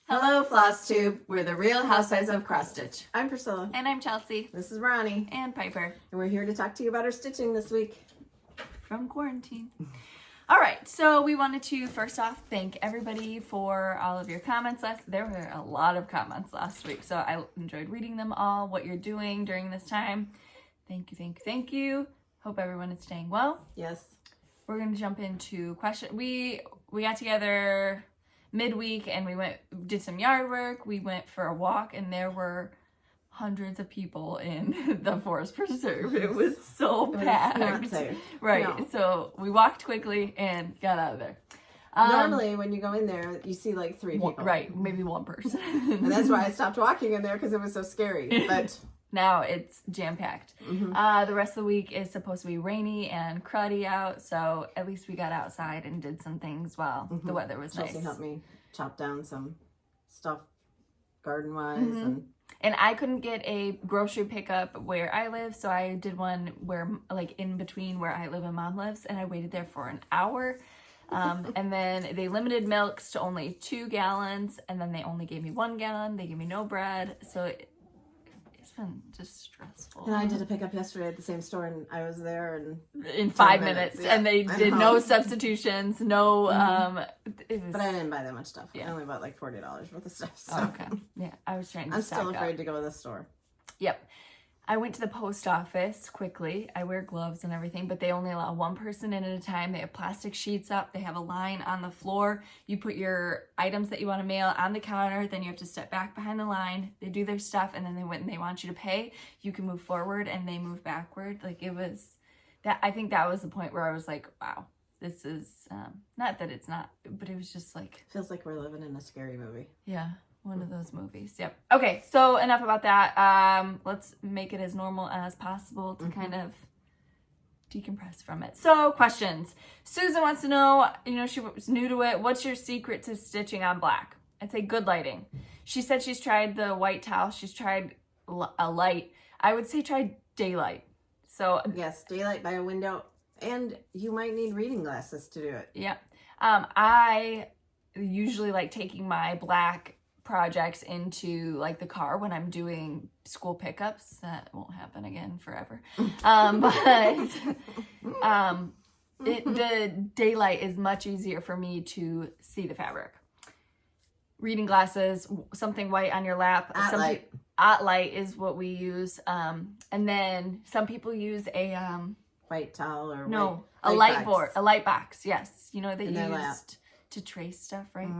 Hello, Flosstube. We're the Real Housewives of Cross Stitch. I'm Priscilla. And I'm Chelsea. This is Ronnie. And Piper. And we're here to talk to you about our stitching this week. From quarantine. All right, so we wanted to first off thank everybody for all of your comments. There were a lot of comments last week, so I enjoyed reading them all, what you're doing during this time. Thank you, thank you, thank you. Hope everyone is staying well. Yes. We're going to jump into questions. We got together midweek and we did some yard work. We went for a walk and there were hundreds of people in the forest preserve. It was so packed. Not safe. Right. No. So we walked quickly and got out of there. Normally when you go in there, you see like three people. Right. Maybe one person. And that's why I stopped walking in there because it was so scary. But now it's jam-packed. Mm-hmm. The rest of the week is supposed to be rainy and cruddy out, so at least we got outside and did some things while the weather was Chelsea nice. helped me chop down some stuff garden-wise. And I couldn't get a grocery pickup where I live, so I did one where, like, in between where I live and Mom lives, and I waited there for an hour. And then they limited milks to only 2 gallons, and then they only gave me 1 gallon. They gave me no bread, so it's been just stressful. And I did a pickup yesterday at the same store, and I was there in 5 minutes, yeah, and they did no substitutions, no, it was, But I didn't buy that much stuff. Yeah. I only bought like $40 worth of stuff. So. okay. Yeah, I was trying to I'm stock still up. afraid to go to the store. Yep. I went to the post office quickly. I wear gloves and everything, but they only allow one person in at a time. They have plastic sheets up. They have a line on the floor. You put your items that you want to mail on the counter. Then you have to step back behind the line. They do their stuff, and then when they want you to pay, you can move forward and they move backward. Like, it was that. I think that was the point where I was like, wow, this is not that it's not, but it was just like, Feels like we're living in a scary movie. yeah. One of those movies. Yep. Okay, so enough about that. Let's make it as normal as possible to kind of decompress from it. So, questions. Susan wants to know, she was new to it. What's your secret to stitching on black? I'd say good lighting. She said she's tried the white towel. She's tried a light. I would say try daylight. So, Yes, daylight by a window. And you might need reading glasses to do it. yeah. I usually like taking my black projects into like the car when I'm doing school pickups. That won't happen again forever. The daylight is much easier for me to see the fabric. Reading glasses, something white on your lap. Light is what we use. And then some people use a white towel or a light board, a light box. Yes, they in their lap. used to trace stuff, right?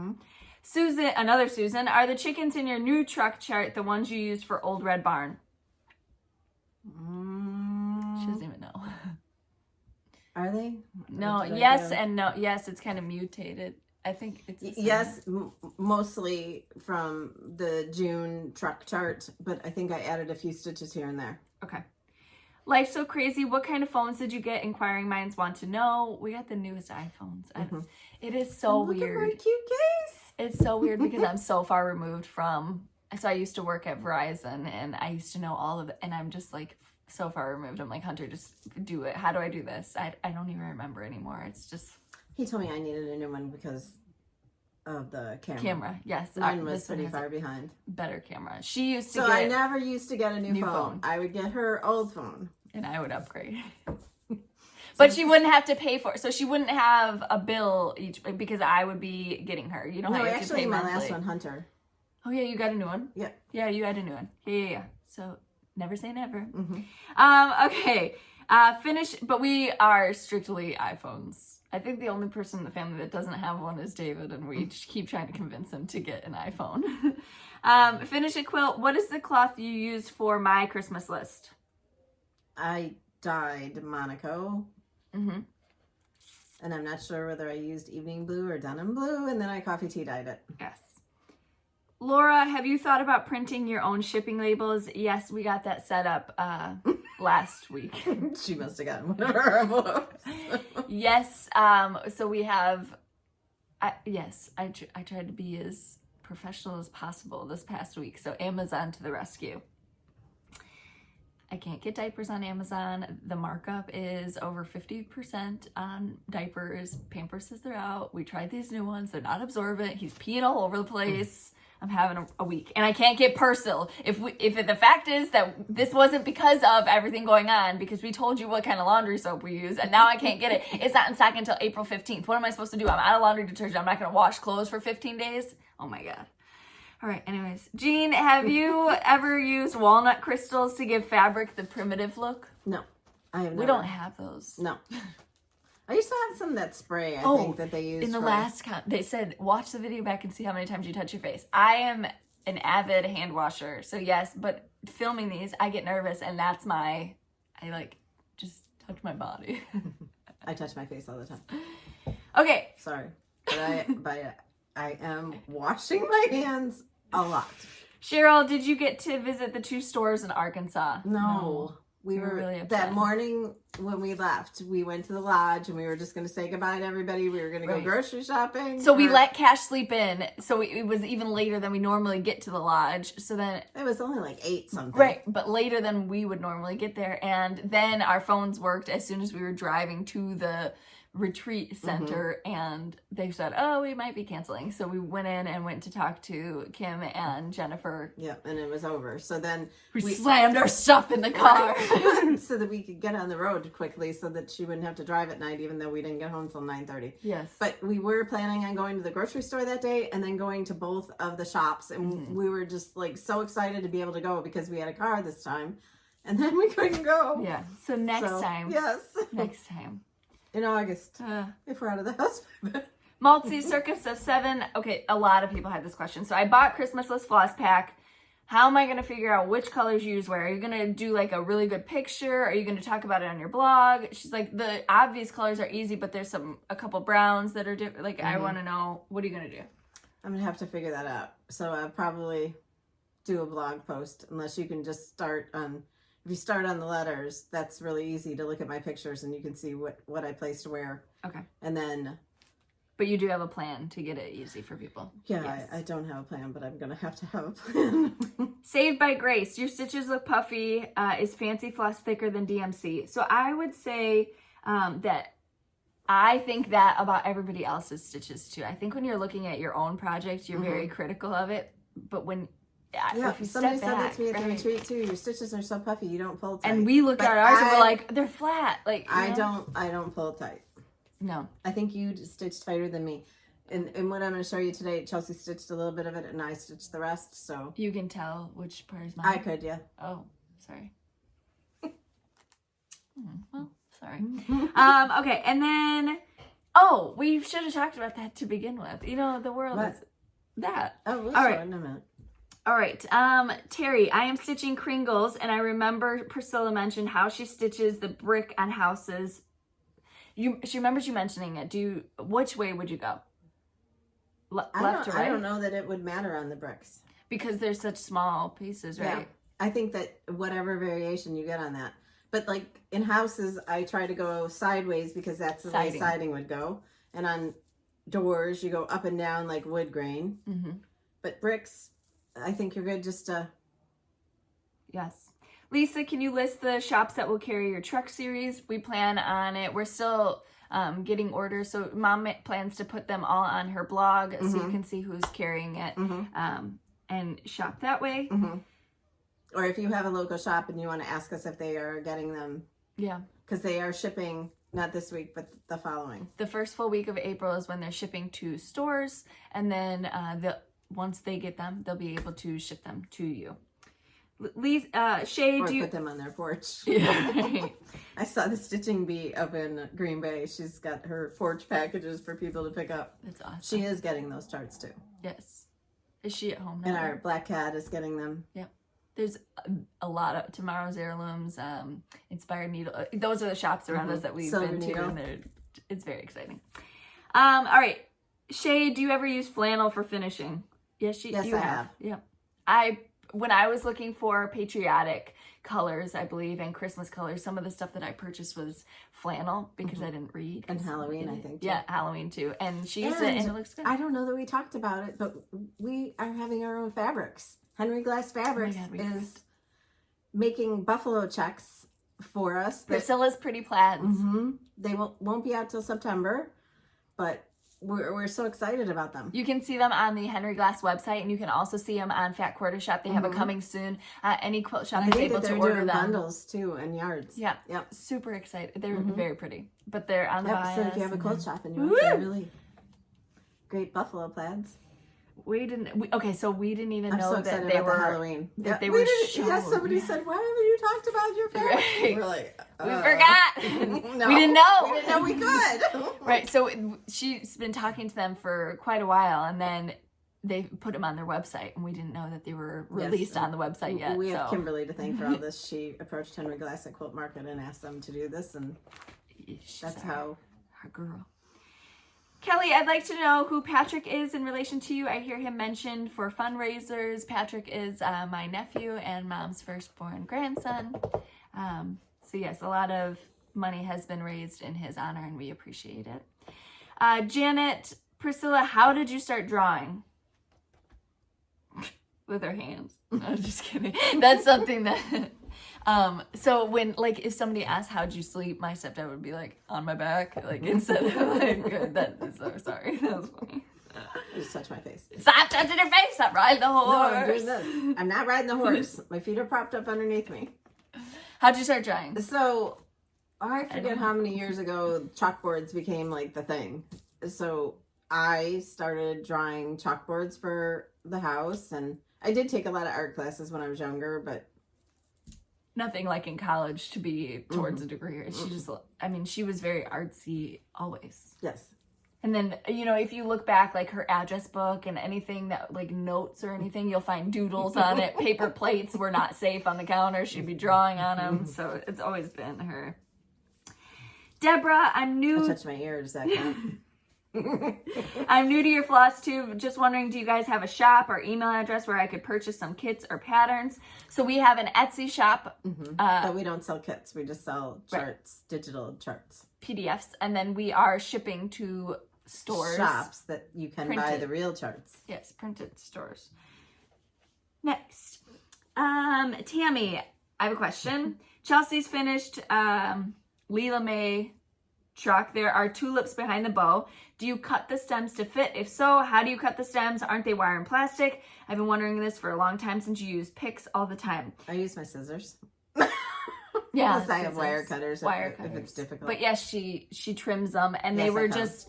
Susan, another Susan, are the chickens in your new truck chart the ones you used for Old Red Barn? She doesn't even know. Are they? No, yes and no. Yes, it's kind of mutated. I think it's yes, mostly from the June truck chart, but I think I added a few stitches here and there. Okay. Life's so crazy. What kind of phones did you get? Inquiring minds want to know. We got the newest iPhones. It is so weird. Look at my cute case. It's so weird because I'm so far removed from. So I used to work at Verizon and I used to know all of it, and I'm just like so far removed. I'm like, Hunter, just do it. How do I do this? I don't even remember anymore. It's just. He told me I needed a new one because of the camera. Yes. Mine was pretty far behind. Better camera. She used to So get. I never used to get a new phone. I would get her old phone. And I would upgrade. But she wouldn't have to pay for it. So she wouldn't have a bill each, because I would be getting her. You know how you have to pay monthly. My last one, Hunter. Oh, yeah, you got a new one? Yeah. Yeah, you had a new one. Yeah. So never say never. Okay. But we are strictly iPhones. I think the only person in the family that doesn't have one is David, and we keep trying to convince him to get an iPhone. Finish a quilt. What is the cloth you use for my Christmas list? I dyed Monaco. And I'm not sure whether I used evening blue or denim blue, and then I coffee tea dyed it. Yes. Laura, have you thought about printing your own shipping labels? Yes, we got that set up last week. She must have gotten one of her envelopes. Yes. So we have. I tried to be as professional as possible this past week. So Amazon to the rescue. I can't get diapers on Amazon. The markup is over 50% on diapers. Pampers says they're out. We tried these new ones. They're not absorbent. He's peeing all over the place. I'm having a week, and I can't get personal. If the fact is that this wasn't because of everything going on, because we told you what kind of laundry soap we use, and now I can't get it. It's not in stock until April 15th. What am I supposed to do? I'm out of laundry detergent. I'm not going to wash clothes for 15 days. Oh my God. All right. Anyways, Jean, have you ever used walnut crystals to give fabric the primitive look? No, I have not. We don't have those. No. I used to have some that spray, I think, that they used in the last they said, watch the video back and see how many times you touch your face. I am an avid hand washer, so yes, but filming these, I get nervous, and that's I just touch my body. I touch my face all the time. Okay. Sorry. But I am washing my hands a lot. Cheryl, did you get to visit the 2 stores in Arkansas? No. We were really upset. That morning when we left, we went to the lodge and we were just going to say goodbye to everybody. We were going to go grocery shopping. So we let Cash sleep in. So it was even later than we normally get to the lodge. So then it was only like 8 something. Right. But later than we would normally get there. And then our phones worked as soon as we were driving to the retreat center, and they said, oh, we might be canceling. So we went in and went to talk to Kim and Jennifer. Yeah, and it was over. So then we slammed our stuff in the car so that we could get on the road quickly, so that she wouldn't have to drive at night, even though we didn't get home till 9:30. Yes. But we were planning on going to the grocery store that day and then going to both of the shops, and we were just like so excited to be able to go because we had a car this time, and then we couldn't go. Yeah. So next time. Yes. Next time. In August, if we're out of the house. Maltese Circus of 7. Okay, a lot of people had this question. So I bought Christmas list floss pack. How am I going to figure out which colors you use where? Are you going to do like a really good picture? Are you going to talk about it on your blog? She's like, the obvious colors are easy, but there's a couple browns that are different. Like, I want to know, what are you going to do? I'm going to have to figure that out. So I'll probably do a blog post, unless you can just start on... If you start on the letters, that's really easy to look at my pictures and you can see what I placed where. Okay. And then... But you do have a plan to get it easy for people. Yeah, yes. I don't have a plan, but I'm going to have a plan. Saved by Grace. Your stitches look puffy. Is Fancy Floss thicker than DMC? So I would say that I think that about everybody else's stitches too. I think when you're looking at your own project, you're very critical of it. But when... Yeah, somebody said that to me at the retreat too. Your stitches are so puffy, you don't pull tight. And we looked at ours and we're like, they're flat. Like I don't pull tight. No. I think you stitched tighter than me. And what I'm going to show you today, Chelsea stitched a little bit of it and I stitched the rest. So you can tell which part is mine. I could, yeah. Oh, sorry. Well, sorry. Okay, and then we should have talked about that to begin with. You know, the world is that. Oh, we'll all show right. it in a minute. All right, Terry, I am stitching Kringles, and I remember Priscilla mentioned how she stitches the brick on houses. She remembers you mentioning it. Which way would you go? Left or right? I don't know that it would matter on the bricks. Because they're such small pieces, right? Yeah. I think that whatever variation you get on that. But like in houses, I try to go sideways because that's the way siding would go. And on doors, you go up and down like wood grain. Mm-hmm. But bricks... I think you're good just to... Yes. Lisa, can you list the shops that will carry your truck series? We plan on it. We're still getting orders, so Mom plans to put them all on her blog so you can see who's carrying it and shop that way. Or if you have a local shop and you want to ask us if they are getting them. Yeah. Because they are shipping, not this week, but the following. The first full week of April is when they're shipping to stores, and then once they get them, they'll be able to ship them to you. Shay, or put them on their porch. Yeah. I saw the Stitching Bee up in Green Bay. She's got her porch packages for people to pick up. That's awesome. She is getting those charts too. Yes. Is she at home now? And our Black Cat is getting them. Yeah. There's a lot of Tomorrow's Heirlooms, Inspired Needle. Those are the shops around us that we've been to, and it's very exciting. All right. Shay, do you ever use flannel for finishing? Yes, I have. Yeah. When I was looking for patriotic colors, I believe, and Christmas colors, some of the stuff that I purchased was flannel because I didn't read. And Halloween, I think. Too. Yeah, Halloween too. And she used it and it looks good. I don't know that we talked about it, but we are having our own fabrics. Henry Glass Fabrics is making buffalo checks for us. Priscilla's Pretty Plaids. They won't be out till September, but we're so excited about them. You can see them on the Henry Glass website, and you can also see them on Fat Quarter Shop. They have a coming soon. Any quilt shop is able to order them. Bundles too and yards. Yeah, yep. Super excited. They're very pretty, but they're on the bias. So if you have a quilt shop and you want some really great buffalo plaids. We didn't even know so that they were Halloween. They were shown. Yes, somebody said, "Why haven't you talked about your family?" Right. We're like, we forgot. No, we didn't know. We didn't know we could. Right. So she's been talking to them for quite a while, and then they put them on their website, and we didn't know that they were released on the website yet. We have Kimberly to thank for all this. She approached Henry Glass at Quilt Market and asked them to do this, and that's how our girl. Kelly, I'd like to know who Patrick is in relation to you. I hear him mentioned for fundraisers. Patrick is my nephew and Mom's firstborn grandson. So yes, a lot of money has been raised in his honor, and we appreciate it. Janet, Priscilla, how did you start drawing? With her hands. No, I'm just kidding. That's something that... so when, like, if somebody asked how'd you sleep, my stepdad would be like, on my back, like, instead of like, that is so sorry. That was funny. Just touch my face. Stop touching your face. Stop riding the horse. No, I'm doing this. I'm not riding the horse. My feet are propped up underneath me. How'd you start drawing? So I forget how many years ago chalkboards became like the thing. So I started drawing chalkboards for the house, and I did take a lot of art classes when I was younger, but nothing like in college to be towards a degree. She just, I mean, she was very artsy always. Yes. And then, you know, if you look back, like her address book and anything that, like notes or anything, you'll find doodles on it. Paper plates were not safe on the counter. She'd be drawing on them. So it's always been her. Deborah, I'm new. I touched my ear. Does that count? I'm new to your Flosstube. Just wondering, do you guys have a shop or email address where I could purchase some kits or patterns? So we have an Etsy shop. But we don't sell kits. We just sell charts, digital charts. PDFs. And then we are shipping to stores. Shops that you can buy the real charts. Yes, printed stores. Next. Tammy, I have a question. Chelsea's finished Leela May truck. There are tulips behind the bow. Do you cut the stems to fit? If so, how do you cut the stems? Aren't they wire and plastic? I've been wondering this for a long time since you use picks all the time. I use my scissors. Yeah, unless I have wire cutters. If it's difficult. But yes, she trims them, and they were just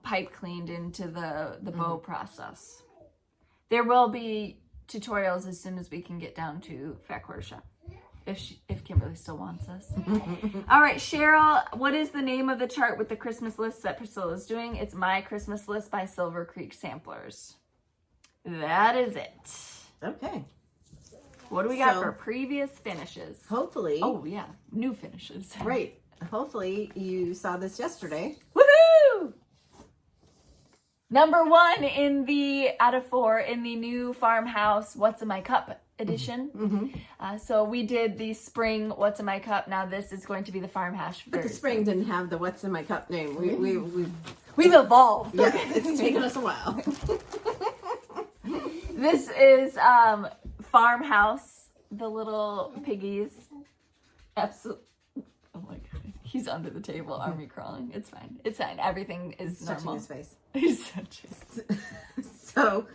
pipe cleaned into the bow process. There will be tutorials as soon as we can get down to Fat Quarter Shop. If Kimberly still wants us. All right, Cheryl, what is the name of the chart with the Christmas list that Priscilla is doing? It's My Christmas List by Silver Creek Samplers. That is it. Okay. What do we got for previous finishes? Hopefully. Oh, yeah. New finishes. Right. Hopefully you saw this yesterday. Woohoo! Number 1 in the out of 4 in the new Farmhouse What's in My Cup edition. So we did the spring What's in My Cup. Now this is going to be the Farmhouse version. But the spring didn't have the What's in My Cup name. We've evolved. Yes, it's taken us a while. This is Farmhouse, the little piggies. Absolutely. Oh my god. He's under the table, army crawling. It's fine. It's fine. Everything is normal. Touching his face. He's touching. So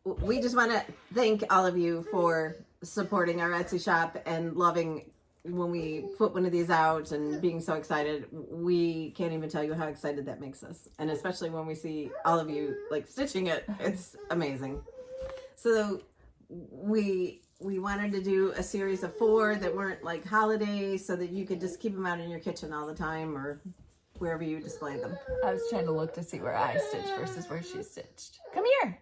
we just want to thank all of you for supporting our Etsy shop and loving when we put one of these out and being so excited. We can't even tell you how excited that makes us. And especially when we see all of you like stitching it, it's amazing. So we wanted to do a series of 4 that weren't like holidays so that you could just keep them out in your kitchen all the time or wherever you display them. I was trying to look to see where I stitched versus where she stitched. Come here.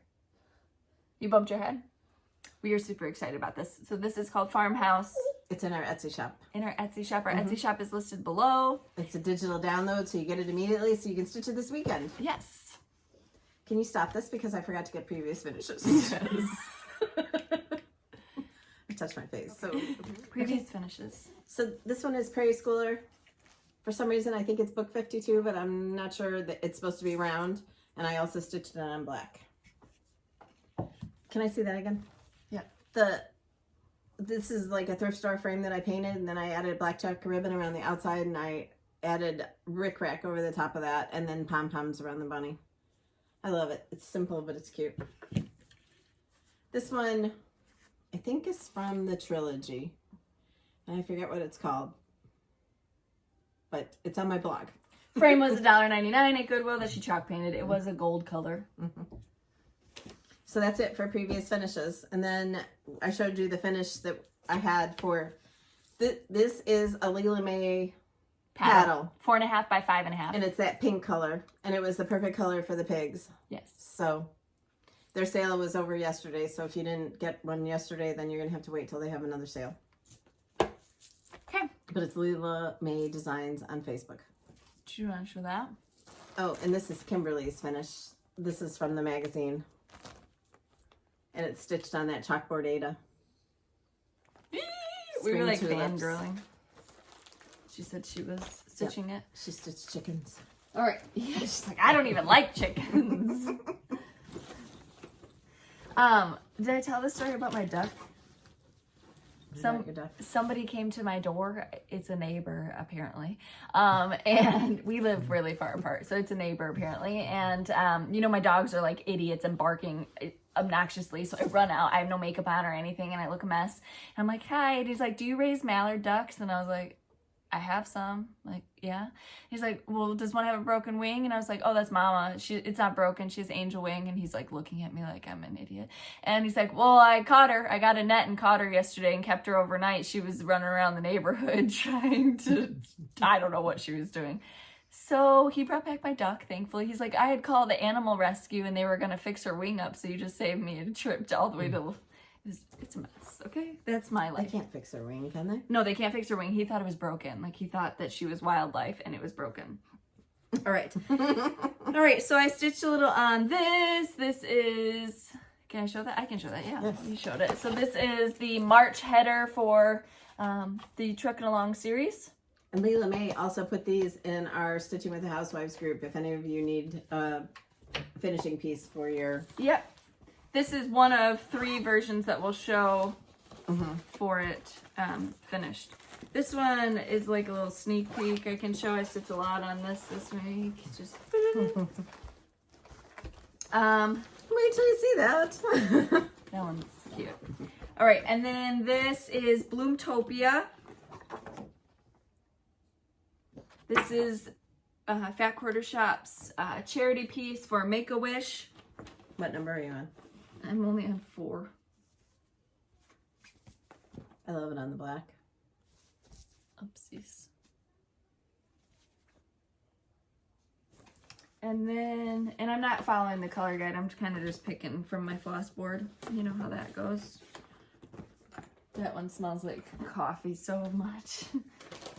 You bumped your head? We are super excited about this. So this is called Farmhouse. It's in our Etsy shop. In our Etsy shop. Our Etsy shop is listed below. It's a digital download, so you get it immediately, so you can stitch it this weekend. Yes. Can you stop this? Because I forgot to get previous finishes. Yes. I touched my face. So previous finishes. So this one is Prairie Schooler. For some reason, I think it's book 52, but I'm not sure that it's supposed to be round. And I also stitched it on black. Can I see that again? Yeah. This is like a thrift store frame that I painted, and then I added black check ribbon around the outside, and I added rickrack over the top of that, and then pom-poms around the bunny. I love it. It's simple, but it's cute. This one, I think, is from the trilogy. And I forget what it's called. But it's on my blog. Frame was $1.99 at Goodwill that she chalk painted. It was a gold color. So that's it for previous finishes. And then I showed you the finish that I had for... This is a Leela May paddle. 4.5 by 5.5. And it's that pink color. And it was the perfect color for the pigs. Yes. So their sale was over yesterday. So if you didn't get one yesterday, then you're going to have to wait till they have another sale. Okay. But it's Leela May Designs on Facebook. Do you want to show that? Oh, and this is Kimberly's finish. This is from the magazine. And it's stitched on that chalkboard Ada. We were like tulips. fangirling. She said she was stitching it. She stitched chickens. All right. Yeah, she's like, I don't even like chickens. Did I tell the story about my duck? Somebody came to my door. It's a neighbor, apparently. And we live really far apart, so it's a neighbor, apparently. And, you know, my dogs are like idiots and barking obnoxiously, so I run out. I have no makeup on or anything, and I look a mess. And I'm like, hi. And he's like, do you raise mallard ducks? And I was like, I have some. Like, yeah. He's like, well, does one have a broken wing? And I was like, oh, that's Mama. It's not broken. She has angel wing. And he's like looking at me like I'm an idiot. And he's like, well, I caught her. I got a net and caught her yesterday and kept her overnight. She was running around the neighborhood trying to, I don't know what she was doing. So he brought back my duck, thankfully. He's like, I had called the animal rescue and they were going to fix her wing up. So you just saved me a trip to all the way to... It's a mess, okay? That's my life. They can't fix her wing, can they? No, they can't fix her wing. He thought it was broken. Like, he thought that she was wildlife and it was broken. All right. All right, so I stitched a little on this. This is... Can I show that? I can show that, yeah. Yes. You showed it. So this is the March header for the Truckin' Along series. And Leela May also put these in our Stitching with the Housewives group if any of you need a finishing piece for your... Yep. This is one of 3 versions that we'll show for it finished. This one is like a little sneak peek. I can show I stitched a lot on this week. Just wait till you see that. that one's cute. All right, and then this is Bloomtopia. This is Fat Quarter Shop's charity piece for Make-A-Wish. What number are you on? I'm only on 4. I love it on the black. Oopsies. And then, and I'm not following the color guide. I'm kind of just picking from my floss board. You know how that goes. That one smells like coffee so much.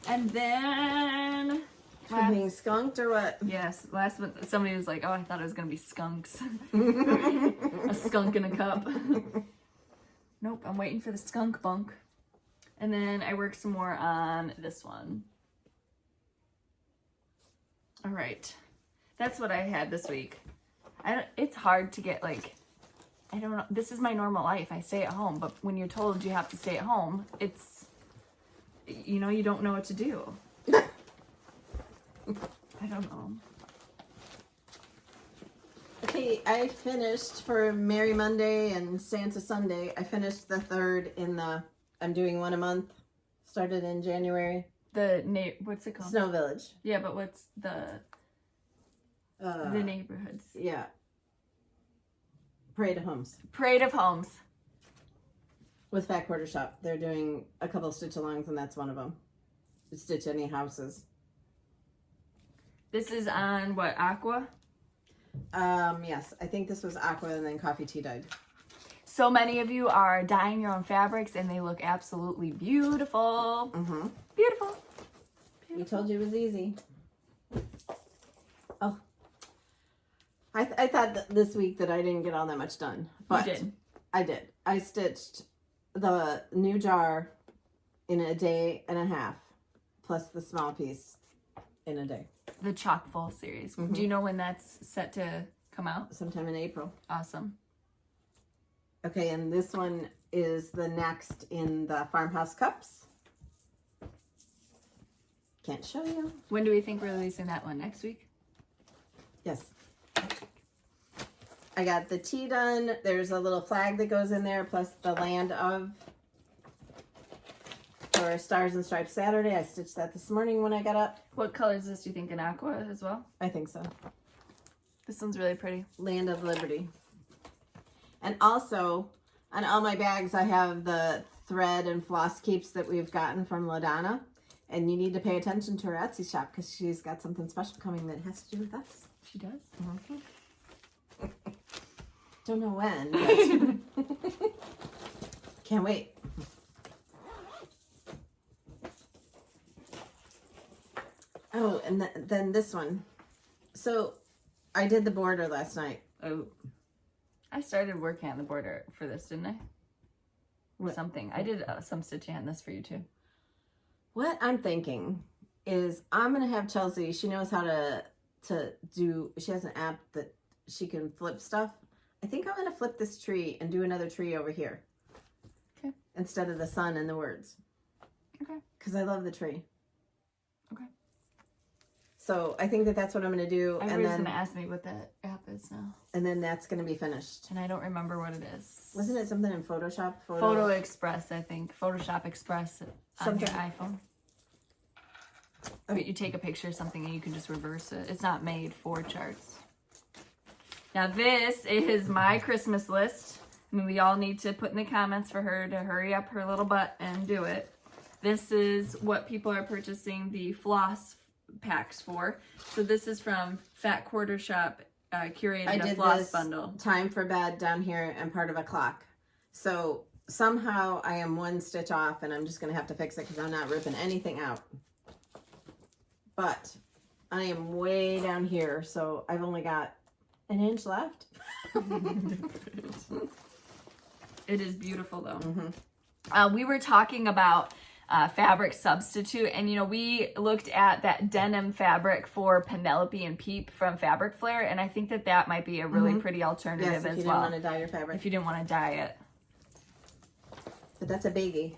And then... From being skunked or what? Yes, last month somebody was like, oh, I thought it was going to be skunks. A skunk in a cup. Nope, I'm waiting for the skunk bunk. And then I worked some more on this one. All right. That's what I had this week. It's hard to get, like, I don't know. This is my normal life. I stay at home. But when you're told you have to stay at home, it's, you know, you don't know what to do. I don't know. Okay, I finished for Merry Monday and Santa Sunday. I finished the 3rd in the, I'm doing one a month. Started in January. What's it called? Snow Village. Yeah, but what's the neighborhoods? Yeah. Parade of Homes. Parade of Homes. With Fat Quarter Shop. They're doing a couple of stitch-alongs and that's one of them. Stitch Any Houses. This is on what, Aqua? Yes, I think this was Aqua and then Coffee Tea dyed. So many of you are dyeing your own fabrics and they look absolutely beautiful. Beautiful. We told you it was easy. Oh. I thought that this week that I didn't get all that much done. But you did. I did. I stitched the new jar in a day and a half. Plus the small piece in a day. The Chock-full series. Do you know when that's set to come out? Sometime in April. Awesome. Okay, and this one is the next in the farmhouse cups. Can't show you. When do we think we're releasing that one? Next week? Yes. I got the tea done. There's a little flag that goes in there, plus the land of for Stars and Stripes Saturday. I stitched that this morning when I got up. What color is this? Do you think an aqua as well? I think so. This one's really pretty. Land of Liberty. And also, on all my bags, I have the thread and floss keeps that we've gotten from LaDonna. And you need to pay attention to her Etsy shop because she's got something special coming that has to do with us. She does? Mm-hmm. Don't know when, but can't wait. Oh, and then this one. So I did the border last night. Oh. I started working on the border for this, didn't I? What? Something. I did some stitching on this for you too. What I'm thinking is I'm going to have Chelsea. She knows how to do, she has an app that she can flip stuff. I think I'm going to flip this tree and do another tree over here. Okay. Instead of the sun and the words. Okay. Because I love the tree. Okay. So I think that's what I'm going to do. Everybody's going to ask me what that app is now. And then that's going to be finished. And I don't remember what it is. Wasn't it something in Photoshop? Photo Express, I think. Photoshop Express on your iPhone. But you take a picture of something and you can just reverse it. It's not made for charts. Now this is my Christmas list. I mean, we all need to put in the comments for her to hurry up her little butt and do it. This is what people are purchasing the floss packs for. So this is from Fat Quarter Shop, curated a floss bundle. Time for bed down here and part of a clock. So somehow I am one stitch off and I'm just going to have to fix it because I'm not ripping anything out. But I am way down here, so I've only got an inch left. It is beautiful though. Mm-hmm. We were talking about fabric substitute, and you know, we looked at that denim fabric for Penelope and Peep from Fabric Flare, and I think that that might be a really pretty alternative as well. If you didn't want to dye your fabric. If you didn't want to dye it. But that's a biggie.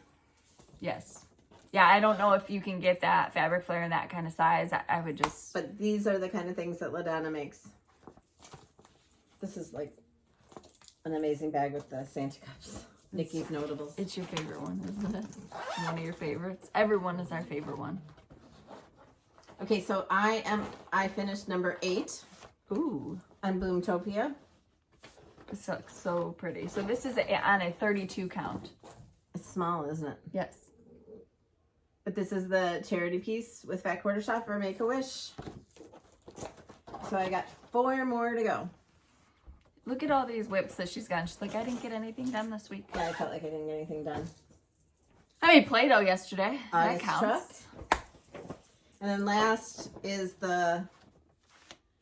Yes. Yeah, I don't know if you can get that Fabric Flare in that kind of size. I would just... But these are the kind of things that LaDonna makes. This is like an amazing bag with the Santa cups. Nikki's Notables. It's your favorite one, isn't it? One of your favorites. Everyone is our favorite one. Okay, so I finished number 8. Ooh. On Bloomtopia. This looks so pretty. So this is on a 32 count. It's small, isn't it? Yes. But this is the charity piece with Fat Quarter Shop for Make-A-Wish. So I got 4 more to go. Look at all these whips that she's gotten. She's like, I didn't get anything done this week. Yeah, I felt like I didn't get anything done. I made Play-Doh yesterday. That counts. And then last is the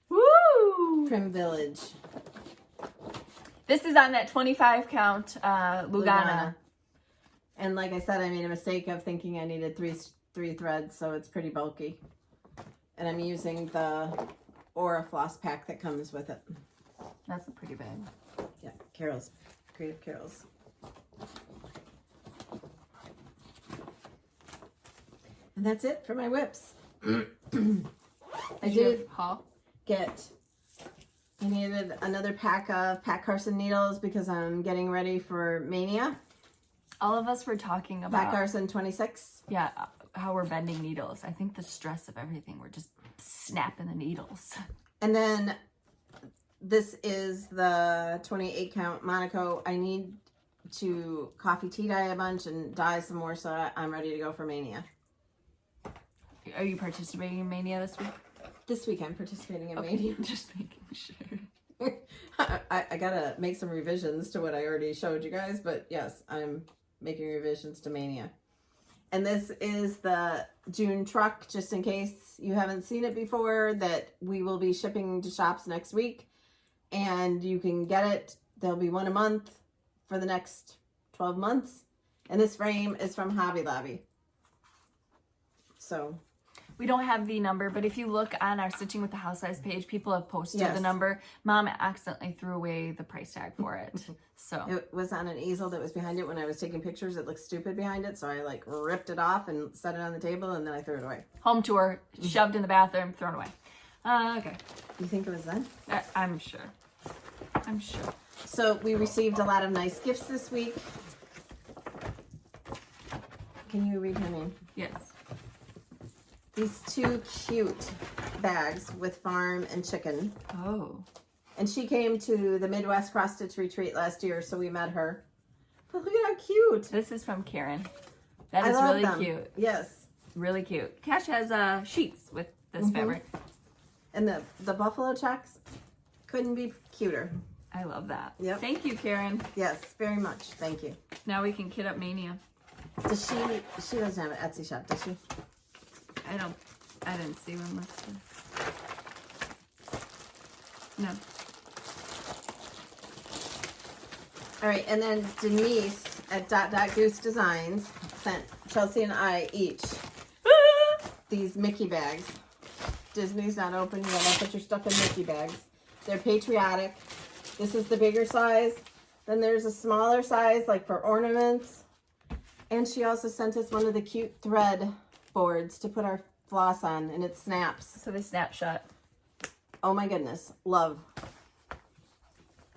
Woo! Prim Village. This is on that 25 count Lugana. And like I said, I made a mistake of thinking I needed three threads, so it's pretty bulky. And I'm using the Aura floss pack that comes with it. That's a pretty bag. Yeah, Carol's. Creative Carol's. And that's it for my whips. I did I needed another pack of Pat Carson needles because I'm getting ready for Mania. All of us were talking about... Pat Carson 26. Yeah, how we're bending needles. I think the stress of everything, we're just snapping the needles. And then this is the 28 count Monaco. I need to coffee tea dye a bunch and dye some more so I'm ready to go for Mania. Are you participating in Mania this week? This week I'm participating in Mania. Just making sure. I gotta make some revisions to what I already showed you guys, but yes, I'm making revisions to Mania. And this is the June truck, just in case you haven't seen it before, that we will be shipping to shops next week. And you can get it. There'll be one a month for the next 12 months. And this frame is from Hobby Lobby. So We don't have the number, but if you look on our Stitching with the Housewives page, people have posted the number. Mom accidentally threw away the price tag for it. So it was on an easel that was behind it when I was taking pictures. It looked stupid behind it, so I like ripped it off and set it on the table, and then I threw it away. Home tour, shoved in the bathroom, thrown away. Okay. You think it was then? I'm sure. I'm sure. So we received a lot of nice gifts this week. Can you read her name? Yes. These 2 cute bags with farm and chicken. Oh. And she came to the Midwest Cross Stitch Retreat last year, so we met her. But look at how cute. This is from Karen. That is really cute. Yes. Really cute. Cash has sheets with this fabric. And the buffalo checks couldn't be cuter. I love that. Yep. Thank you, Karen. Yes, very much. Thank you. Now we can kid up mania. Does she doesn't have an Etsy shop, does she? I didn't see one listed. No. All right, and then Denise at Goose Designs sent Chelsea and I each these Mickey bags. Disney's not open. You gotta put your stuff in Mickey bags. They're patriotic. This is the bigger size. Then there's a smaller size, like for ornaments. And she also sent us one of the cute thread boards to put our floss on, and it snaps. So they snapshot. Oh my goodness, love.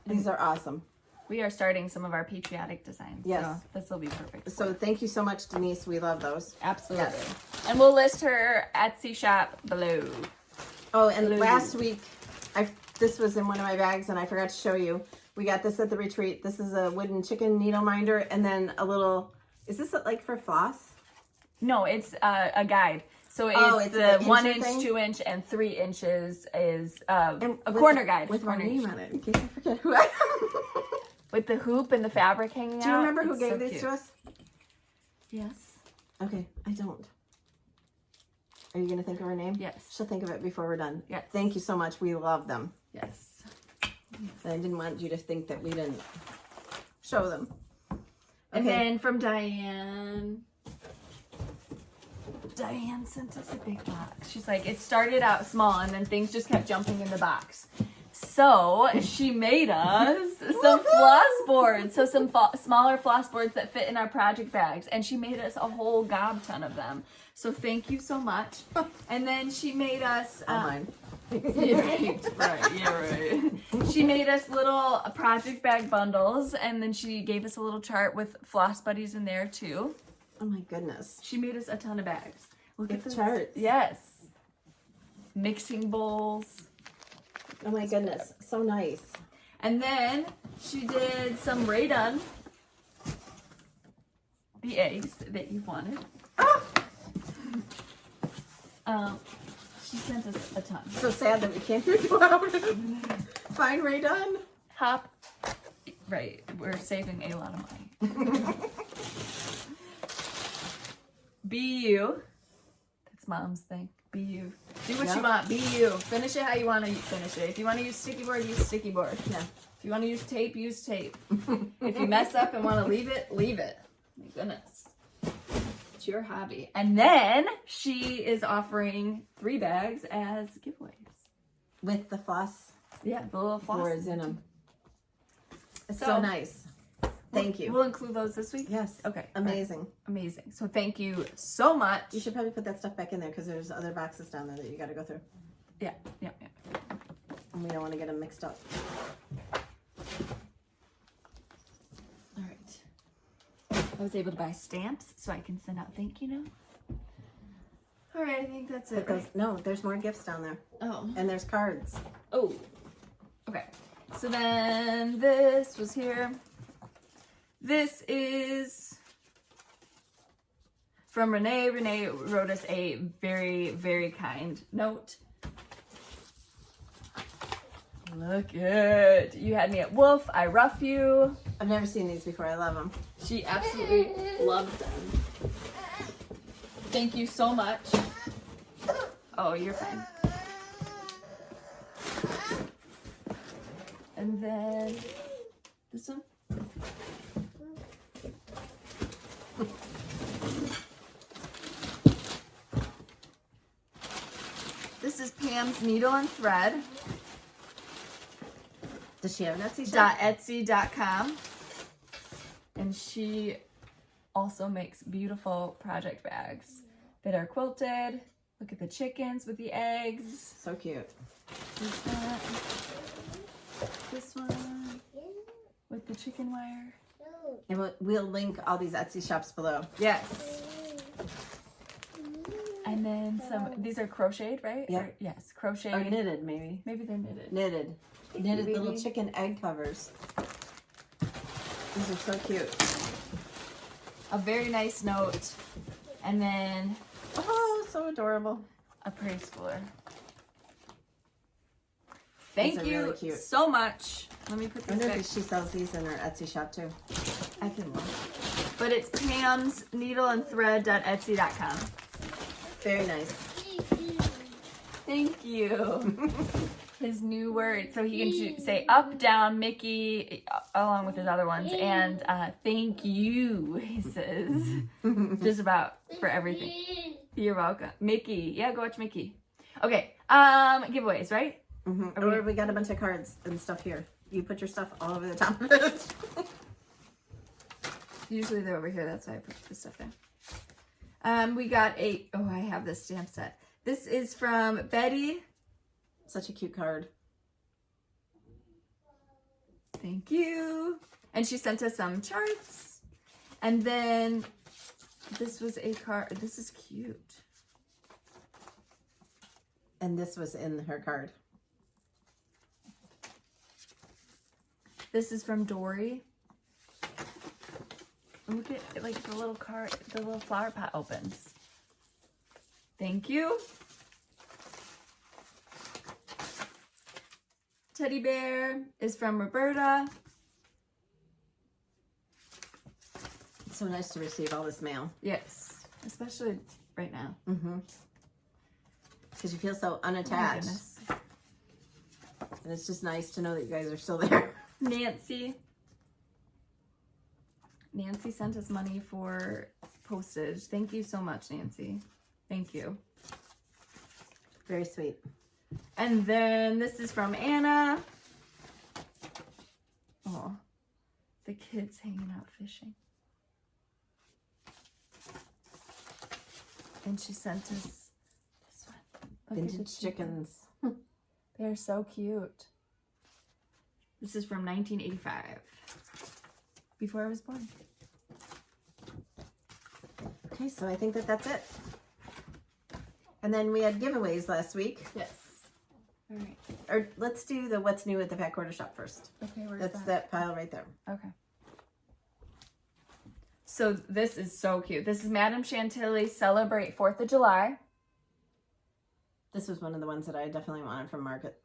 These are awesome. We are starting some of our patriotic designs. Yes. So this will be perfect. So thank you so much, Denise. We love those. Absolutely. Yes. And we'll list her Etsy shop below. Oh, and last week, this was in one of my bags, and I forgot to show you. We got this at the retreat. This is a wooden chicken needle minder, and then a little, is this like for floss? No, it's a guide. So it's the 1 inch, thing? 2 inch, and 3 inches is a corner guide. With my name on it, in case I forget who I am. With the hoop and the fabric hanging out. Do you remember who gave these to us? Yes. Okay, I don't. Are you going to think of her name? Yes. She'll think of it before we're done. Yes. Thank you so much. We love them. Yes. And I didn't want you to think that we didn't show them. Okay. And then from Diane. Diane sent us a big box. She's like, it started out small and then things just kept jumping in the box. So she made us some floss boards. So some smaller floss boards that fit in our project bags. And she made us a whole gob ton of them. So thank you so much. And then she made us... mine. right. She made us little project bag bundles. And then she gave us a little chart with floss buddies in there too. Oh my goodness. She made us a ton of bags. Look at the charts. Yes. Mixing bowls. Oh my goodness. So nice. And then she did some Rae Dunn. The eggs that you wanted. She sent us a ton. So sad that we can't go out and find Rae Dunn. Hop. Right. We're saving a lot of money. Be you. That's Mom's thing. Be you. Do what you want. Be you. Finish it how you want to finish it. If you want to use sticky board, use sticky board. Yeah. If you want to use tape, use tape. If you mess up and want to leave it, leave it. My goodness. It's your hobby. And then she is offering 3 bags as giveaways. With the floss. Yeah, the little floss boards in them. It's so nice. Thank you. We'll include those this week? Yes. Okay. Amazing. Right. Amazing. So thank you so much. You should probably put that stuff back in there because there's other boxes down there that you got to go through. Yeah. And we don't want to get them mixed up. All right. I was able to buy stamps so I can send out thank you notes. All right, I think that's it. No, there's more gifts down there. Oh. And there's cards. Oh. Okay. So then this was here. This is from Renee. Renee wrote us a very, very kind note. Look it. You had me at Wolf. I rough you. I've never seen these before. I love them. She absolutely loves them. Thank you so much. Oh, you're fine. And then this one. Pam's Needle and Thread. Does she have an Etsy shop? .etsy.com. And she also makes beautiful project bags that are quilted. Look at the chickens with the eggs. So cute. This one with the chicken wire. And we'll link all these Etsy shops below. Yes. And then these are crocheted, right? Yeah. Yes, crocheted. Or knitted, maybe. Maybe they're knitted. Knitted. Knitted little chicken egg covers. These are so cute. A very nice note. And then, oh, so adorable. a preschooler. Thank you really cute. so much. Let me put I this wonder back. if she sells these in her Etsy shop too. I can look. But it's Pam's Needle and Thread.etsy.com. Very nice. Thank you. His new word. So he can say up, down, Mickey, along with his other ones. And thank you, he says. Just about for everything. You're welcome. Mickey. Yeah, go watch Mickey. Okay. Giveaways, right? Mm-hmm. Or we got a bunch of cards and stuff here. You put your stuff all over the top of it. Usually they're over here. That's why I put this stuff in. We got I have this stamp set. This is from Betty. Such a cute card. Thank you. And she sent us some charts. And then this was a card. This is cute. And this was in her card. This is from Dory. And look at like the little card, the little flower pot opens. Thank you. Teddy bear is from Roberta. It's so nice to receive all this mail. Yes, especially right now. Mm-hmm. Because you feel so Oh my unattached. goodness. And it's just nice to know that you guys are still there. Nancy sent us money for postage. Thank you so much, Nancy. Thank you. Very sweet. And then this is from Anna. Oh, the kids hanging out fishing. And she sent us this one. Look at the Vintage chickens. They're so cute. This is from 1985. Before I was born. Okay, so I think that that's it. And then we had giveaways last week. Yes. All right. Or let's do the what's new at the Fat Quarter Shop first. Okay, where's That's that pile right there. Okay. So this is so cute. This is Madame Chantilly Celebrate 4th of July. This was one of the ones that I definitely wanted from Market.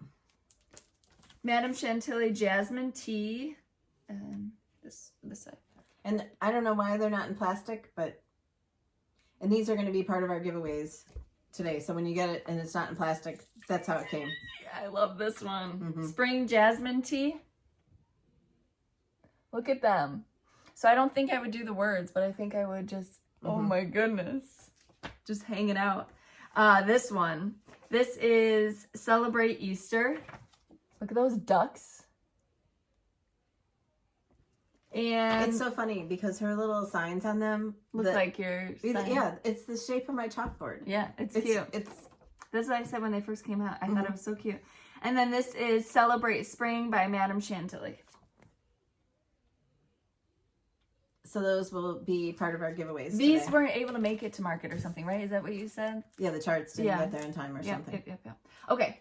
Madame Chantilly Jasmine Tea. This side. And I don't know why they're not in plastic, but... And these are going to be part of our giveaways today. So when you get it and it's not in plastic, that's how it came. Yeah, I love this one. Mm-hmm. Spring Jasmine Tea. Look at them. So I don't think I would do the words, but I think I would just... Oh my goodness. Just hanging out. This one. This is Celebrate Easter. Look at those ducks. And It's so funny because her little signs on them look like your sign. Yeah, it's the shape of my chalkboard. Yeah, it's cute. It's That's what I said when they first came out. I thought it was so cute. And then this is Celebrate Spring by Madame Chantilly. so those will be part of our giveaways. These today. weren't able to make it to market or something, right? Is that what you said? Yeah, the charts didn't get there in time or something. Yep. Okay.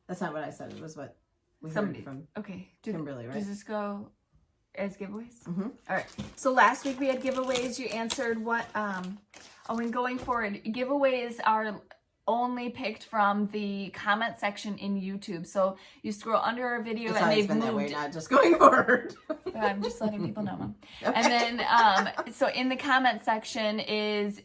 That's not what I said. It was what we Somebody heard from Okay. Kimberly, right? Does this go as giveaways? Mm-hmm. All right. So last week we had giveaways. You answered what? And going forward, giveaways are only picked from the comment section in YouTube. So you scroll under our video It's and always they've been moved. that way, not just going forward. I'm just letting people know. Okay. And then, so in the comment section is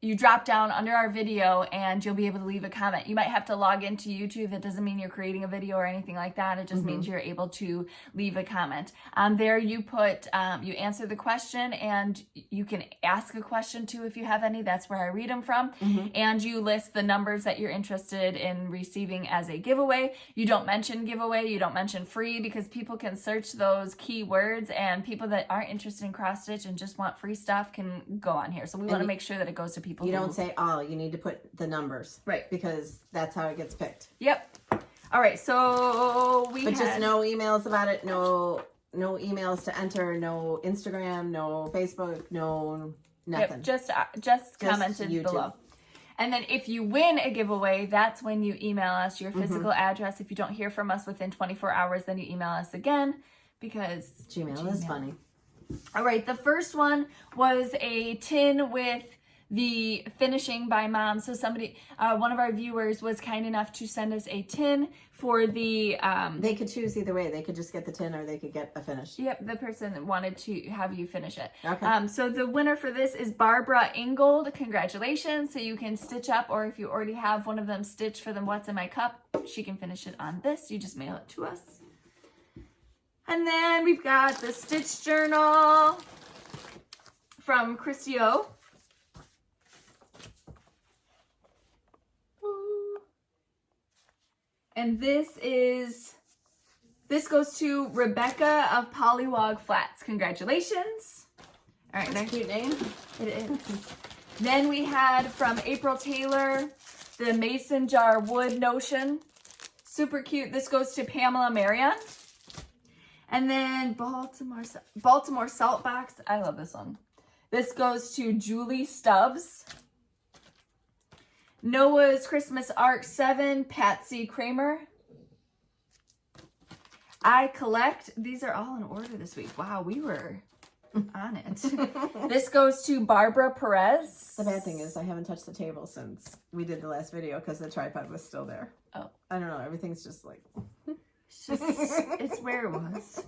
you drop down under our video and you'll be able to leave a comment. You might have to log into YouTube. That doesn't mean you're creating a video or anything like that. It just means you're able to leave a comment. There you put, you answer the question, and you can ask a question too if you have any. That's where I read them from. And you list the numbers that you're interested in receiving as a giveaway. You don't mention giveaway. You don't mention free, because people can search those keywords, and people that aren't interested in cross stitch and just want free stuff can go on here. So we want to make sure that it goes to people. You don't say all, you need to put the numbers. Right. Because that's how it gets picked. Yep. All right, so just no emails about it, no emails to enter, no Instagram, no Facebook, no nothing. Yep, just commented YouTube. Below. And then if you win a giveaway, that's when you email us your physical address. If you don't hear from us within 24 hours, then you email us again, because Gmail is funny. All right, the first one was a tin with the finishing by Mom. So somebody, one of our viewers was kind enough to send us a tin for the... they could choose either way. They could just get the tin, or they could get a finish. Yep, the person wanted to have you finish it. Okay. So the winner for this is Barbara Ingold. Congratulations. So you can stitch up, or if you already have one of them stitched for the What's in My Cup, she can finish it on this. You just mail it to us. And then we've got the Stitch Journal from Christy O. And this goes to Rebecca of Pollywog Flats. Congratulations. All right, that's a cute name. It is. Then we had from April Taylor, the Mason Jar Wood Notion. Super cute. This goes to Pamela Marion. And then Baltimore Salt Box. I love this one. This goes to Julie Stubbs. Noah's Christmas Arc 7, Patsy Kramer. I Collect. These are all in order this week. Wow, we were on it. This goes to Barbara Perez. The bad thing is I haven't touched the table since we did the last video because the tripod was still there. Oh. I don't know. Everything's just like... it's where it was.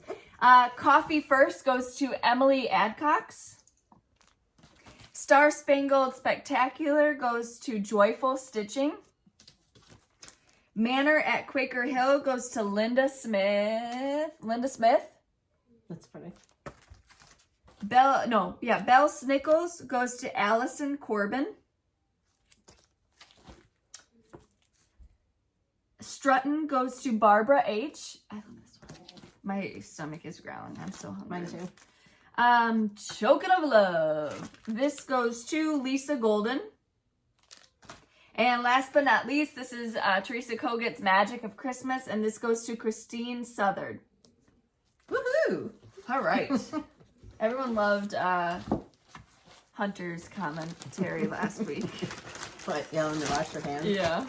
Coffee First goes to Emily Adcox. Star Spangled Spectacular goes to Joyful Stitching. Manor at Quaker Hill goes to Linda Smith. That's funny. Belle Snickles goes to Allison Corbin. Strutton goes to Barbara H. I love this one. My stomach is growling. I'm so hungry. Mine too. Token of Love. This goes to Lisa Golden. And last but not least, this is Teresa Koget's Magic of Christmas, and this goes to Christine Southard. Woohoo! All right. Everyone loved Hunter's commentary last week. What, yelling to wash your hands? Yeah.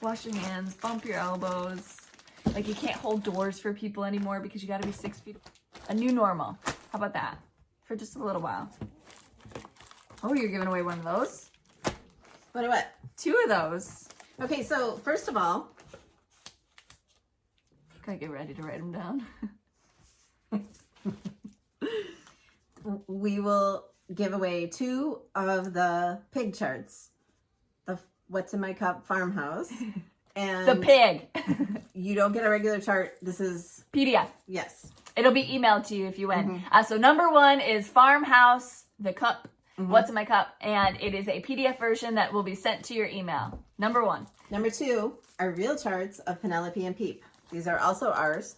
Wash your hands, bump your elbows. Like, you can't hold doors for people anymore because you got to be 6 feet. A new normal. How about that? For just a little while. Oh, you're giving away one of those? What? 2 of those. Okay, so first of all... Gotta get ready to write them down. We will give away 2 of the pig charts. The What's in My Cup farmhouse. And the pig. You don't get a regular chart. This is... PDF. Yes. It'll be emailed to you if you win. So number 1 is Farmhouse, the cup, What's in My Cup, and it is a PDF version that will be sent to your email. Number 1. Number 2 are real charts of Penelope and Peep. These are also ours.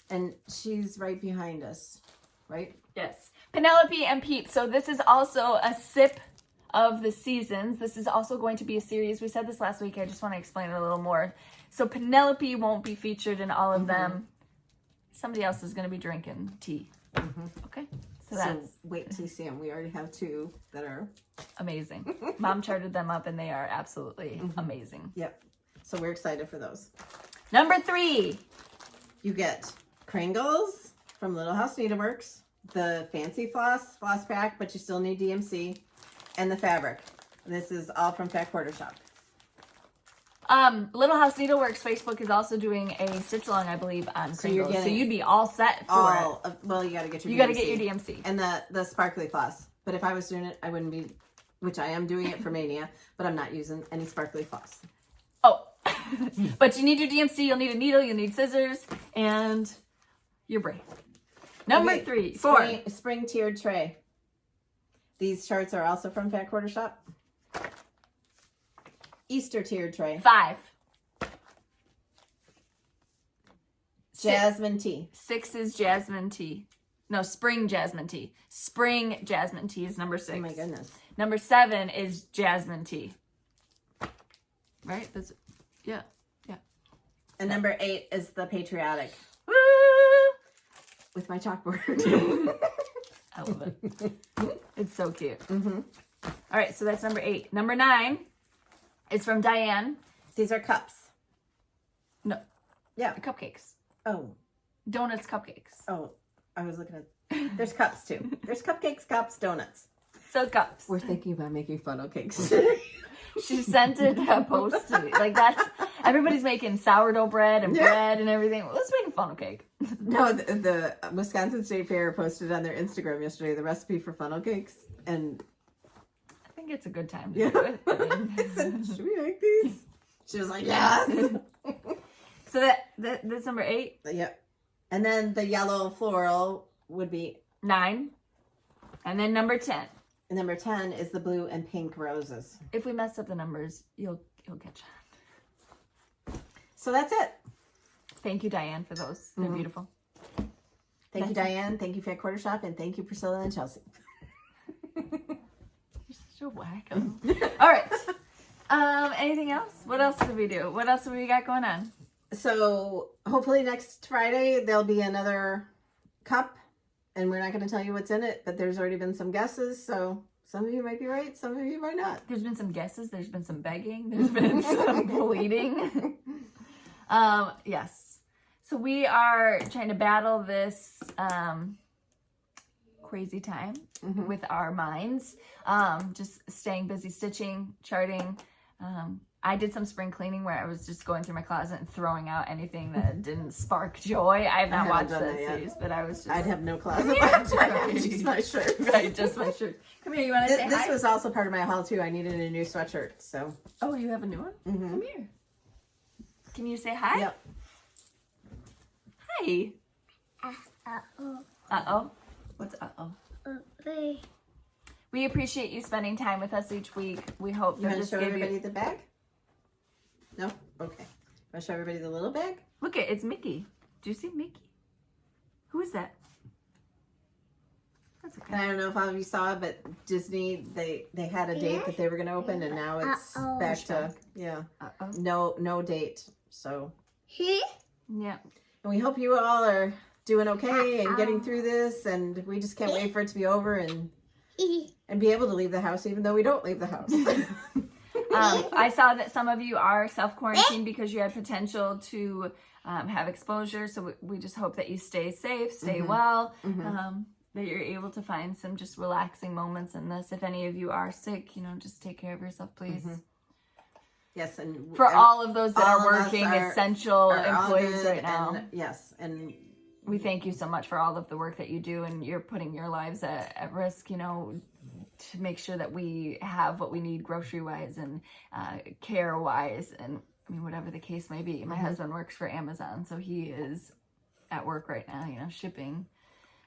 And she's right behind us, right? Yes. Penelope and Peep. So this is also a sip of the seasons. This is also going to be a series. We said this last week. I just want to explain it a little more. So Penelope won't be featured in all of them. Somebody else is going to be drinking tea. Okay. So wait till you see them. We already have 2 that are amazing. Mom charted them up and they are absolutely amazing. Yep. So we're excited for those. Number 3. You get Kringles from Little House Needleworks, the fancy floss pack, but you still need DMC, and the fabric. This is all from Fat Quarter Shop. Little House Needleworks Facebook is also doing a stitch along, I believe, on Kringles. So you'd be all set for it. Well, you got to get your DMC. You got to get your DMC. And the sparkly floss. But if I was doing it, I wouldn't be, which I am doing it for Mania, but I'm not using any sparkly floss. Oh, but you need your DMC, you'll need a needle, you'll need scissors, and your braid. Number 4. Spring tiered tray. These charts are also from Fat Quarter Shop. Easter tiered tray. 5. Jasmine tea. 6 is jasmine tea. No, spring jasmine tea. Spring jasmine tea is number 6. Oh my goodness. Number 7 is jasmine tea. Right? That's, yeah. And number 8 is the patriotic. Woo! With my chalkboard. I love it. It's so cute. Mm-hmm. All right, so that's number 8. Number 9 is from Diane. These are cups. No. Yeah. Cupcakes. Oh. Donuts, cupcakes. Oh. I was looking at... There's cups, too. There's cupcakes, cups, donuts. So cups. We're thinking about making funnel cakes. She sent it a post to me. Like, that's... Everybody's making sourdough bread and bread and everything. Well, let's make a funnel cake. No, the Wisconsin State Fair posted on their Instagram yesterday the recipe for funnel cakes. And... I think it's a good time to do it. I said, should we make these? She was like, yes. So that's number 8? Yep. And then the yellow floral would be 9. And then number 10. And number 10 is the blue and pink roses. If we mess up the numbers, you'll catch on. So that's it. Thank you, Diane, for those. They're beautiful. Thank you, Diane. Thank you, Fat Quarter Shop. And thank you, Priscilla and Chelsea. You're such a wacko. All right. Anything else? What else did we do? What else have we got going on? So hopefully next Friday there'll be another cup. And we're not going to tell you what's in it, but there's already been some guesses. So some of you might be right. Some of you might not. There's been some guesses. There's been some begging. There's been some pleading. Yes. So we are trying to battle this crazy time with our minds. Just staying busy stitching, charting. I did some spring cleaning where I was just going through my closet and throwing out anything that didn't spark joy. I have not watched that series, but I was just... I'd have no closet left. I have just my shirt. Right, just my shirt. Come here, you want to say hi? This was also part of my haul, too. I needed a new sweatshirt, so... Oh, you have a new one? Come here. Can you say hi? Yep. Hi. Uh-oh. Uh-oh? What's uh-oh? Okay. We appreciate you spending time with us each week. We hope You that want to this show gave everybody you... the bag? No? Okay. Want to show everybody the little bag? Look, it's Mickey. Do you see Mickey? Who is that? That's okay. And I don't know if all of you saw it, but Disney, they had a date that they were going to open, and now it's back to, no date. So, Yeah. and we hope you all are doing okay and getting through this, and we just can't wait for it to be over and be able to leave the house, even though we don't leave the house. I saw that some of you are self-quarantined because you had potential to have exposure. So we just hope that you stay safe, stay well, that you're able to find some just relaxing moments in this. If any of you are sick, just take care of yourself, please. Yes, and for all of those that all are of us working are essential all employees good, right now. and yes, and we thank you so much for all of the work that you do, and you're putting your lives at risk, to make sure that we have what we need grocery-wise and care-wise, and I mean, whatever the case may be. My husband works for Amazon, so he is at work right now, shipping.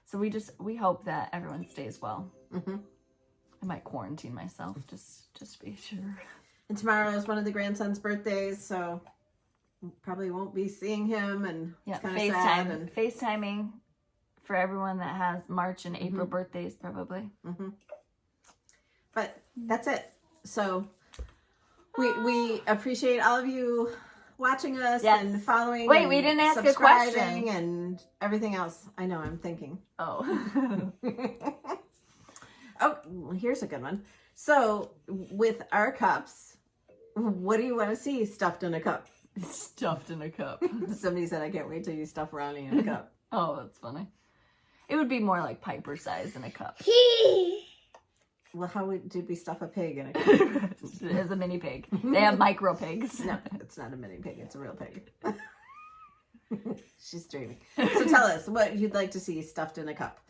So we hope that everyone stays well. I might quarantine myself, just to be sure. And tomorrow is one of the grandson's birthdays, so probably won't be seeing him, and it's kind of sad. And FaceTiming for everyone that has March and April birthdays, probably. But that's it. So we appreciate all of you watching us and following. Wait, we didn't ask a question and everything else. I know, I'm thinking. Oh. Oh, well, here's a good one. So with our cups, what do you want to see stuffed in a cup? Stuffed in a cup. Somebody said, I can't wait till you stuff Ronnie in a cup. Oh, that's funny. It would be more like Piper size in a cup. Well, how did we stuff a pig in a cup? As a mini pig. They have micro pigs. No, it's not a mini pig. It's a real pig. She's dreaming. So tell us what you'd like to see stuffed in a cup.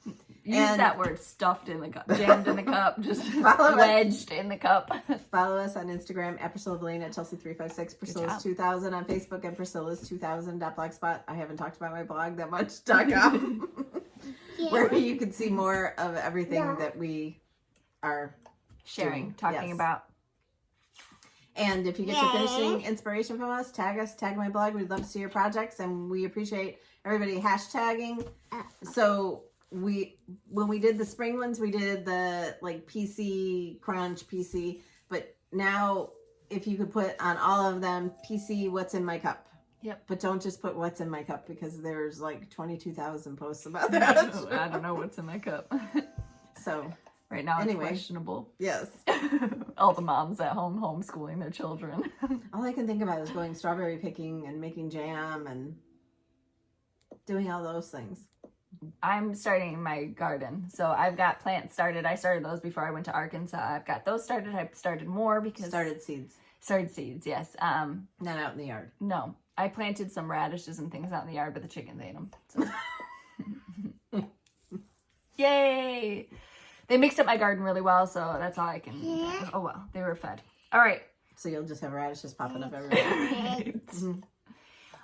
Use And- that word, stuffed in the cup, jammed in the cup, just Follow us. wedged in the cup. Follow us on Instagram at Priscilla Blaine, at Chelsea356, Priscilla's 2000 on Facebook, and Priscilla's 2000.blogspot. I haven't talked about my blog that much. .com, where you can see more of everything that we are Sharing, talking about. And if you get your finishing inspiration from us, tag us, tag my blog. We'd love to see your projects, and we appreciate everybody hashtagging. So when we did the spring ones, we did the like PC crunch, PC, but now if you could put on all of them PC what's in my cup. Yep. But don't just put what's in my cup, because there's like 22,000 posts about that. I don't know what's in my cup. So right now anyway, it's questionable. yes. All the moms at home homeschooling their children. All I can think about is going strawberry picking and making jam and doing all those things. I'm starting my garden, so I've got plants started. I started those before I went to Arkansas. I've got those started. I've started more because Started seeds. Yes. Not out in the yard. No, I planted some radishes and things out in the yard, but the chickens ate them. So. Yay! They mixed up my garden really well, so that's all I can. Oh well, they were fed. All right. So you'll just have radishes popping up everywhere.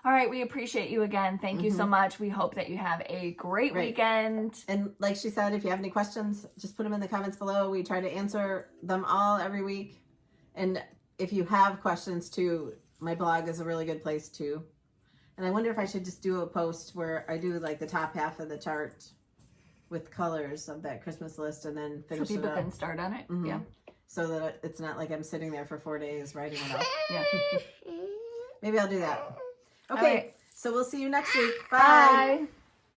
All right, we appreciate you again. Thank you so much. We hope that you have a great weekend. And like she said, if you have any questions, just put them in the comments below. We try to answer them all every week. And if you have questions too, my blog is a really good place too. And I wonder if I should just do a post where I do like the top half of the chart with colors of that Christmas list, and then finish so people it up. can start on it. Yeah. So that it's not like I'm sitting there for 4 days writing it up. Yeah. Maybe I'll do that. Okay, All right. so we'll see you next week. Bye. Bye.